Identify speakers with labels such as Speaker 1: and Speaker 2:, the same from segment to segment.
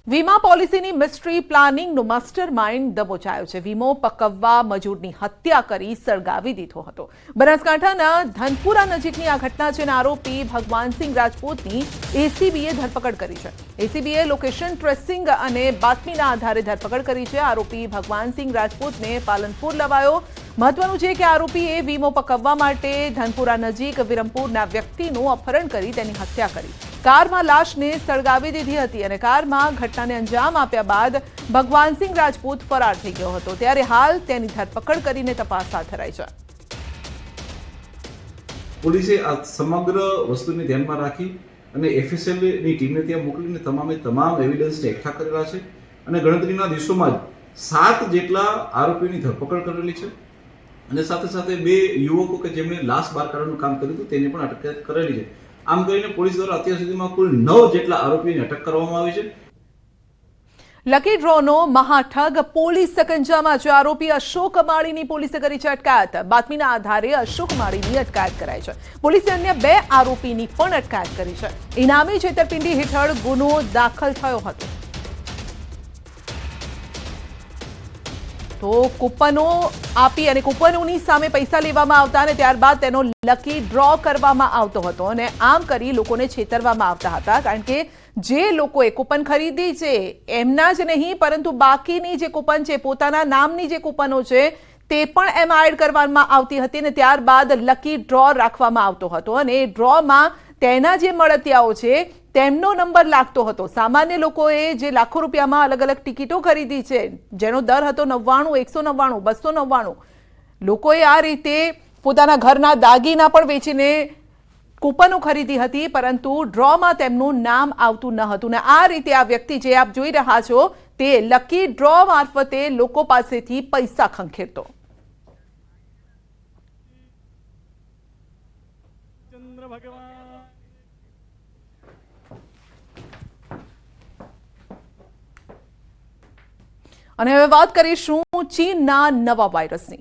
Speaker 1: વીમા પોલિસીની mystery પ્લાનિંગનો master mind દબોચાયો છે. વીમો પકવવા મજૂરની હત્યા કરી સળગાવી દીધો હતો. બનાસકાંઠાના ધનપુરા નજીકની આ ઘટના છે અને આરોપી ભગવાનસિંહ રાજપૂતની એસીબીએ ધરપકડ કરી છે. એસીબીએ લોકેશન ટ્રેસિંગ અને બાતમીના આધારે ધરપકડ કરી છે. આરોપી ભગવાનસિંહ રાજપૂતને પાલનપુર લવાયો. મહત્વનું છે કે આરોપીએ વીમો પકવવા માટે ધનપુરા નજીક વિરમપુરના વ્યક્તિનું અપહરણ કરી તેની હત્યા કરી. કારમાં લાશને સળગાવી દીધી હતી અને કારમાં ઘટનાને અંજામ આપ્યા બાદ ભગવાનસિંહ રાજપૂત ફરાર થઈ ગયો હતો. ત્યારે હાલ તેની ધરપકડ કરીને તપાસ હાથ ધરાઈ છે.
Speaker 2: પોલીસે આ સમગ્ર વસ્તુને ધ્યાનમાં રાખી અને એફએસએલની ટીમને ત્યાં મોકલીને તમામ એવિડન્સને એકઠા કરેલા છે અને ગણતરીના દિવસોમાં જ 7 જેટલા આરોપીઓની ધરપકડ કરેલી છે અને સાથે સાથે 2 યુવકો કે જેમણે લાશ બહાર કાઢવાનું કામ કર્યું હતું તેને પણ અટક કરેલી છે. આમ કરીને પોલીસ દ્વારા અત્યાર સુધીમાં કુલ 9 જેટલા આરોપીઓની અટક કરવામાં આવી છે.
Speaker 1: લકી ડ્રોનો મહાઠગ પોલીસ સકંજામાં છે. આરોપી અશોક માળીની પોલીસે કરી છે અટકાયત. બાતમીના આધારે અશોક માળીની અટકાયત કરાઈ છે. પોલીસે અન્ય 2 આરોપીની પણ અટકાયત કરી છે. ઇનામી છેતરપિંડી હેઠળ ગુનો દાખલ થયો હતો. તો કૂપનો આપી અને કૂપનોની સામે પૈસા લેવામાં આવતા અને ત્યારબાદ તેનો લકી ડ્રો કરવામાં આવતો હતો અને આમ કરી લોકોને છેતરવામાં આવતા હતા. કારણ કે જે લોકોએ કૂપન ખરીદી છે એમના જ નહીં પરંતુ બાકીની જે કૂપન છે પોતાના નામની જે કૂપનો છે તે પણ એમાં એડ કરવામાં આવતી હતી અને ત્યારબાદ લકી ડ્રો રાખવામાં આવતો હતો અને એ ડ્રોમાં તેના જે મળતિયાઓ છે તેમનો નંબર લાગતો હતો. સામાન્ય લોકોએ જે લાખો રૂપિયામાં અલગ અલગ ટિકિટો ખરીદી છે જેનો દર હતો 99, 199, 299, લોકોએ આ રીતે પોતાના ઘરના દાગીના પણ વેચીને કૂપનો ખરીદી હતી પરંતુ ડ્રોમાં તેમનું નામ આવતું ન હતું. ને આ રીતે આ વ્યક્તિ જે આપ જોઈ રહ્યા છો તે લકી ડ્રો મારફતે લોકો પાસેથી પૈસા ખંખેરતો. અને હવે વાત કરીશું ચીનના નવા વાયરસની.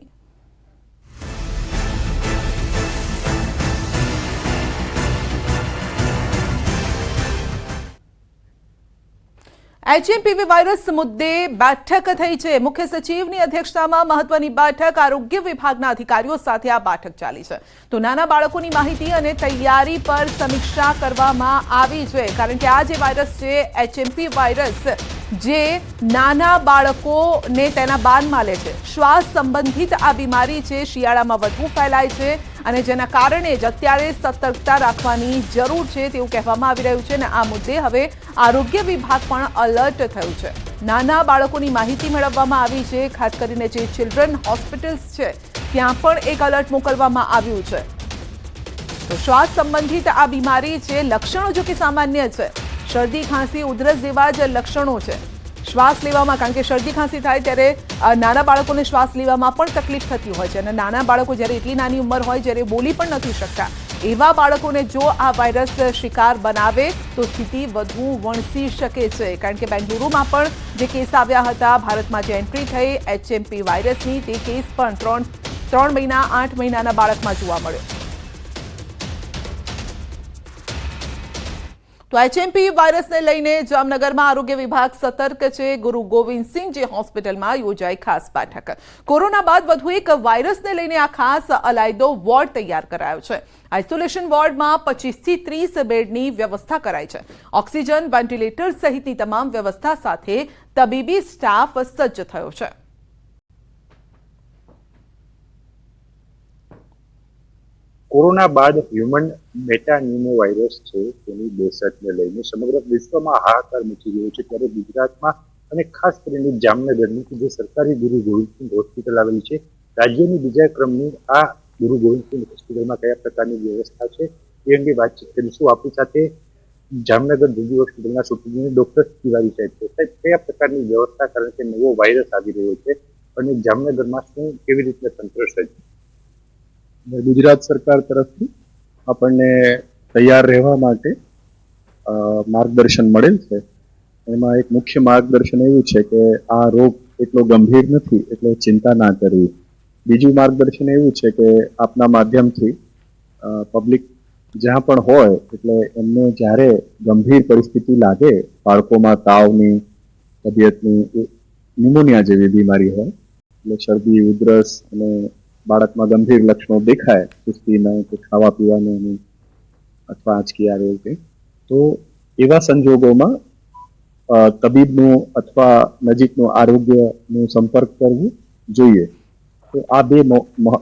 Speaker 1: HMPV વાયરસ મુદ્દે બેઠક થઈ છે. મુખ્ય સચિવની અધ્યક્ષતામાં મહત્વની બેઠક. આરોગ્ય વિભાગના અધિકારીઓ સાથે આ બેઠક ચાલી છે. તો નાના બાળકોની માહિતી અને તૈયારી પર સમીક્ષા કરવામાં આવી છે. કારણ કે આ જે વાયરસ છે HMP વાયરસ જે નાના બાળકોને તેના બાનમાં લે છે. શ્વાસ સંબંધિત આ બીમારી છે. શિયાળામાં વધુ ફેલાય છે અને જેના કારણે જ અત્યારે સતર્કતા રાખવાની જરૂર છે તેવું કહેવામાં આવી રહ્યું છે. અને આ મુદ્દે હવે આરોગ્ય વિભાગ પણ અલર્ટ થયું છે. નાના બાળકોની માહિતી મેળવવામાં આવી છે. ખાસ કરીને જે ચિલ્ડ્રન હોસ્પિટલ્સ છે ત્યાં પણ એક અલર્ટ મોકલવામાં આવ્યું છે. તો શ્વાસ સંબંધિત આ બીમારી છે. લક્ષણો જો કે સામાન્ય છે. શરદી, ખાંસી, ઉધરસ જેવા જ લક્ષણો છે. શ્વાસ લેવામાં, કારણ કે શરદી ખાંસી થાય ત્યારે નાના બાળકોને શ્વાસ લેવામાં પણ તકલીફ થતી હોય છે અને નાના બાળકો જ્યારે એટલી નાની ઉંમર હોય જ્યારે બોલી પણ નથી શકતા એવા બાળકોને જો આ વાયરસ શિકાર બનાવે તો સ્થિતિ વધુ વણસી શકે છે. કારણ કે બેંગલુરુમાં પણ જે કેસ આવ્યા હતા, ભારતમાં જે એન્ટ્રી થઈ HMP વાયરસની તે કેસ પણ 3 મહિના 8 મહિનાના બાળકમાં જોવા મળ્યો. તો HMP વાયરસને લઈને જામનગરમાં આરોગ્ય વિભાગ સતર્ક છે. ગુરુ ગોવિંદસિંહજી હોસ્પિટલમાં યોજાઈ ખાસ બેઠક. કોરોના બાદ વધુ એક વાયરસને લઈને આ ખાસ અલાયદો વોર્ડ તૈયાર કરાયો છે. આઇસોલેશન વોર્ડમાં 25 થી 30 બેડની વ્યવસ્થા કરાઈ છે. ઓક્સિજન, વેન્ટિલેટર સહિતની તમામ વ્યવસ્થા સાથે તબીબી સ્ટાફ સજ્જ થયો છે.
Speaker 3: કોરોના બાદ હ્યુમન મેટાન્યુમો વાયરસ છે તેની દહેશતને લઈને સમગ્ર વિશ્વમાં હાહાકાર મચી ગયો છે. ત્યારે ગુજરાતમાં અને ખાસ કરીને જામનગરની જે સરકારી ગુરુ ગોવિંદસિંહ હોસ્પિટલ આવેલી છે, રાજ્યની બીજા ક્રમની આ ગુરુ ગોવિંદસિંહ હોસ્પિટલમાં કયા પ્રકારની વ્યવસ્થા છે એ અંગે વાતચીત કરીશું. આપણી સાથે જામનગર દિલ્હી હોસ્પિટલના સુપ્રિન્ટેન્ડન્ટ ડોક્ટર તિવારી સાહેબ છે. સાહેબ, કયા પ્રકારની વ્યવસ્થા, કારણ કે નવો વાયરસ આવી રહ્યો છે અને જામનગરમાં શું કેવી રીતે તંત્ર સજ્જ?
Speaker 4: ગુજરાત સરકાર તરફથી આપણને તૈયાર રહેવા માટે માર્ગદર્શન મળેલ છે. એમાં એક મુખ્ય માર્ગદર્શન એવું છે કે આ રોગ એટલો ગંભીર નથી એટલે ચિંતા ના કરવી. બીજું માર્ગદર્શન એવું છે કે આપના માધ્યમથી પબ્લિક જ્યાં પણ હોય એટલે એમને જ્યારે ગંભીર પરિસ્થિતિ લાગે, બાળકોમાં તાવની તબિયતની ન્યુમોનિયા જેવી બીમારી હોય, એટલે શરદી, ઉધરસ અને બાળકમાં ગંભીર લક્ષણો દેખાય, સુસ્તીના કે ખાવા પીવાનું અથવા આંચકી આવે કે, તો એવા સંજોગોમાં તબીબનું અથવા નજીકનું આરોગ્યનું સંપર્ક કરવું જોઈએ. તો આ બે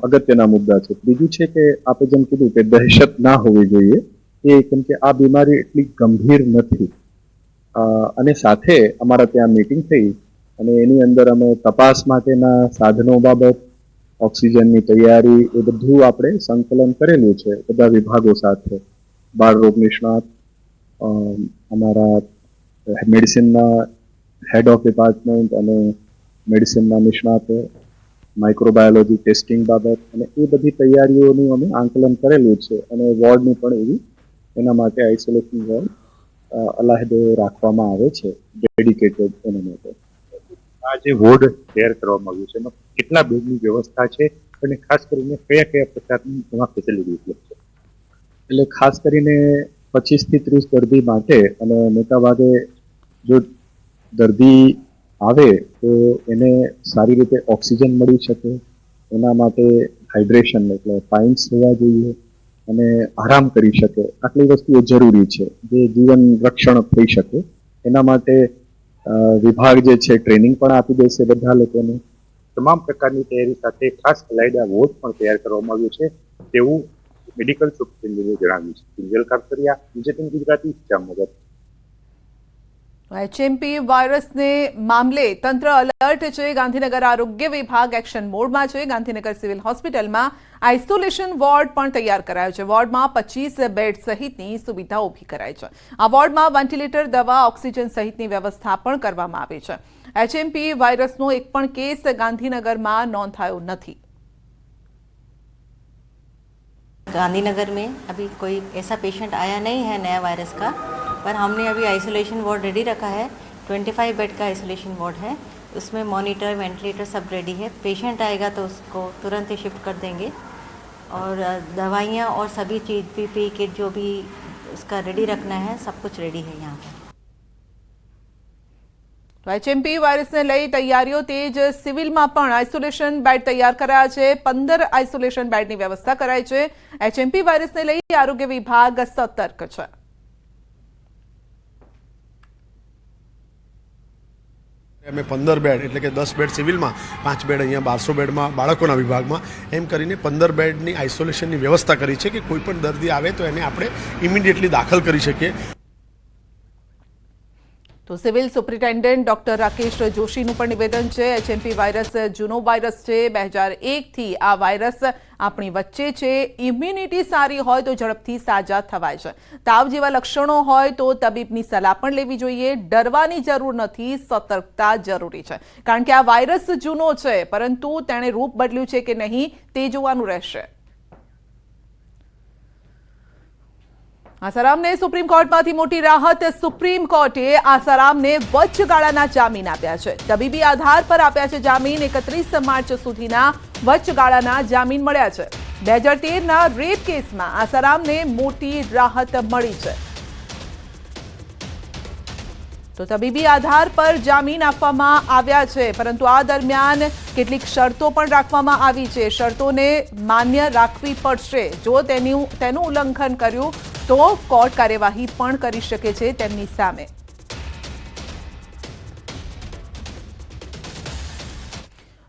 Speaker 4: અગત્યના મુદ્દા છે. બીજું છે કે આપણે જેમ કીધું કે દહેશત ના હોવી જોઈએ, એ કેમ કે આ બીમારી એટલી ગંભીર નથી. અને સાથે અમારા ત્યાં મીટિંગ થઈ અને એની અંદર અમે તપાસ માટેના સાધનો બાબત, ઓક્સિજનની તૈયારી, એ બધું આપણે સંકલન કરેલું છે બધા વિભાગો સાથે. બાળ રોગ નિષ્ણાત, અમારા મેડિસિનના હેડ ઓફ ડિપાર્ટમેન્ટ અને મેડિસિનના નિષ્ણાતો, માઇક્રોબાયોલોજી ટેસ્ટિંગ બાબત, અને એ બધી તૈયારીઓનું અમે આંકલન કરેલું છે. અને વોર્ડની પણ એવી એના માટે આઇસોલેશન વોર્ડ અલાહદે રાખવામાં આવે છે, ડેડિકેટેડ એના માટે.
Speaker 3: આ જે વોર્ડ તૈયાર કરવામાં આવ્યું છે એમાં કેટલા બેડની વ્યવસ્થા છે અને ખાસ કરીને કયા કયા પ્રકારની એમાં ફેસિલિટી ઉપલબ્ધ છે?
Speaker 4: એટલે ખાસ કરીને 25 થી 30 દર્દી માટે, અને મોટા ભાગે જો દર્દી આવે તો એને સારી રીતે ઓક્સિજન મળી શકે, એના માટે હાઇડ્રેશન એટલે પાઇન્ટ્સ હોવા જોઈએ અને આરામ કરી શકે. આટલી વસ્તુઓ જરૂરી છે જે જીવન રક્ષણ થઈ શકે. એના માટે વિભાગ જે છે ટ્રેનિંગ પણ આપી દેશે બધા લોકોને.
Speaker 3: તમામ પ્રકારની તૈયારી સાથે ખાસ અલાયદા વોર્ડ પણ તૈયાર કરવામાં આવ્યો છે તેવું મેડિકલ સુપ્રિન્ટેન્ડન્ટે જણાવ્યું છે. કિંજલ કાપડિયા, વિજયન ગુજરાતી, જામનગર.
Speaker 1: HMP વાયરસને મામલે તંત્ર એલર્ટ છે. ગાંધીનગર આરોગ્ય વિભાગ એક્શન મોડમાં છે. ગાંધીનગર સિવિલ હોસ્પિટલમાં આઇસોલેશન વોર્ડ પણ તૈયાર કરાયો છે. વોર્ડમાં 25 બેડ સહિતની સુવિધા ઊભી કરાઈ છે. આ વોર્ડમાં વેન્ટિલેટર, દવા, ઓક્સિજન સહિતની વ્યવસ્થા પણ કરવામાં આવી છે. HMP વાયરસનો એક પણ કેસ ગાંધીનગરમાં नोंधायो નથી.
Speaker 5: गांधीनगर में अभी कोई ऐसा पेशेंट आया नहीं है नया वायरस का, पर हमने अभी आइसोलेशन वार्ड रेडी रखा है. 25 बेड का आइसोलेशन वार्ड है, उसमें मॉनिटर, वेंटिलेटर सब रेडी है. पेशेंट आएगा तो उसको तुरंत ही शिफ्ट कर देंगे और दवाइयाँ और सभी चीज़ PPE किट जो भी उसका रेडी रखना है सब कुछ रेडी है यहाँ पर.
Speaker 1: HMP વાયરસને લઈ તૈયારીઓ તેજ. સિવિલમાં પણ આઇસોલેશન બેડ તૈયાર કરાયા છે. 15 આઇસોલેશન બેડની વ્યવસ્થા કરાઈ છે. HMP વાયરસને લઈ આરોગ્ય વિભાગ સતર્ક છે.
Speaker 6: અમે 15 બેડ એટલે કે 10 બેડ સિવિલમાં, 5 બેડ અહીંયા 1200 બેડમાં બાળકોના વિભાગમાં, એમ કરીને 15 બેડની આઇસોલેશનની વ્યવસ્થા કરી છે કે કોઈ પણ દર્દી આવે તો એને આપણે ઇમિડિયેટલી દાખલ કરી શકીએ.
Speaker 1: તો સિવિલ સુપ્રિન્ટેન્ડન્ટ ડોક્ટર રાકેશ જોશીનું પણ નિવેદન છે. HMP વાયરસ જૂનો વાયરસ છે. 2001થી આ વાયરસ આપણી વચ્ચે છે. ઇમ્યુનિટી સારી હોય તો ઝડપથી સાજા થવાય છે. તાવ જેવા લક્ષણો હોય તો તબીબની સલાહ પણ લેવી જોઈએ. ડરવાની જરૂર નથી, સતર્કતા જરૂરી છે. કારણ કે આ વાયરસ જૂનો છે, પરંતુ તેણે રૂપ બદલ્યું છે કે નહીં તે જોવાનું રહેશે. આસારામને સુપ્રીમ કોર્ટમાંથી મોટી રાહત. સુપ્રીમ કોર્ટે આસારામને વચગાળાના જામીન આપ્યા છે. તબીબી આધાર પર આપ્યા છે જામીન. 31 માર્ચ સુધીના વચગાળાના જામીન મળ્યા છે. 2013ના રેપ કેસમાં આસારામને મોટી રાહત મળી છે. તો તબીબી આધાર પર જામીન આપવામાં આવ્યા છે, પરંતુ આ દરમિયાન કેટલીક શરતો પણ રાખવામાં આવી છે. શરતોને માન્ય રાખવી પડશે. જો તેનું ઉલ્લંઘન કર્યું તો કોર્ટ કાર્યવાહી પણ કરી શકે છે તેમની સામે.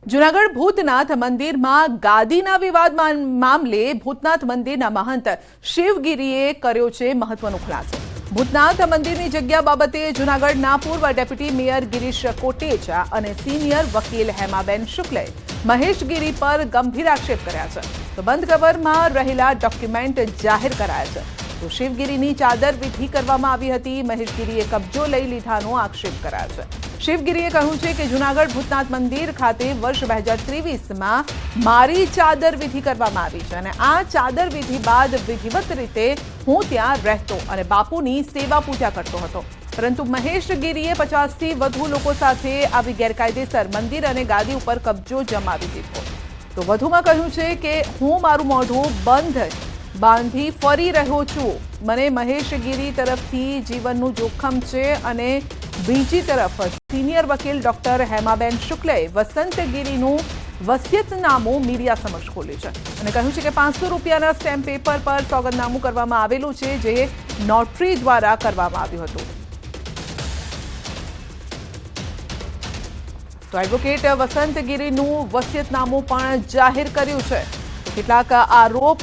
Speaker 1: જૂનાગઢ ભૂતનાથ મંદિરમાં ગાદીના વિવાદ મામલે ભૂતનાથ મંદિરના મહંત શિવગીરીએ કર્યો છે મહત્વનો ખુલાસો. ભૂતનાથ મંદિરની જગ્યા બાબતે જૂનાગઢના પૂર્વ ડેપ્યુટી મેયર ગિરીશ કોટેચા અને સિનિયર વકીલ હેમાબેન શુક્લે મહેશ ગીરી પર ગંભીર આક્ષેપ કર્યા છે. તો બંધ કવરમાં રહેલા ડોક્યુમેન્ટ જાહેર કરાયા છે. તો શિવગીરીની ચાદર વિધિ કરવામાં આવી હતી. મહેશગીરીએ કબજો લઈ લીધાનો આક્ષેપ કરાયો છે. શિવગીરીએ કહ્યું છે કે જૂનાગઢ ભૂતનાથ મંદિર ખાતે વર્ષ 2023માં મારી ચાદર વિધિ કરવામાં આવી છે અને આ ચાદર વિધિ બાદ વિધિવત રીતે હું ત્યાં રહેતો અને બાપુની સેવા પૂજા કરતો હતો. પરંતુ મહેશગીરીએ 50થી વધુ લોકો સાથે આવી ગેરકાયદેસર મંદિર અને ગાદી ઉપર કબજો જમાવી દીધો. તો વધુમાં કહ્યું છે કે હું મારું મોઢું બંધ બાંધી ફરી રહ્યો છું. મને મહેશગીરી તરફથી જીવનનું જોખમ છે અને બીજી તરફ સિનિયર વકીલ ડોક્ટર હેમાબેન શુક્લે વસંતગીરીનું વસિયતનામું મીડિયા સમક્ષ ખોલ્યું છે અને કહ્યું છે કે 500 રૂપિયાના સ્ટેમ્પ પેપર પર સોગંદનામું કરવામાં આવેલું છે, જે નોટરી દ્વારા કરવામાં આવ્યું હતું. તો એડવોકેટ વસંતગીરીનું વસિયતનામું પણ જાહેર કર્યું છે. કેટલાક આરોપ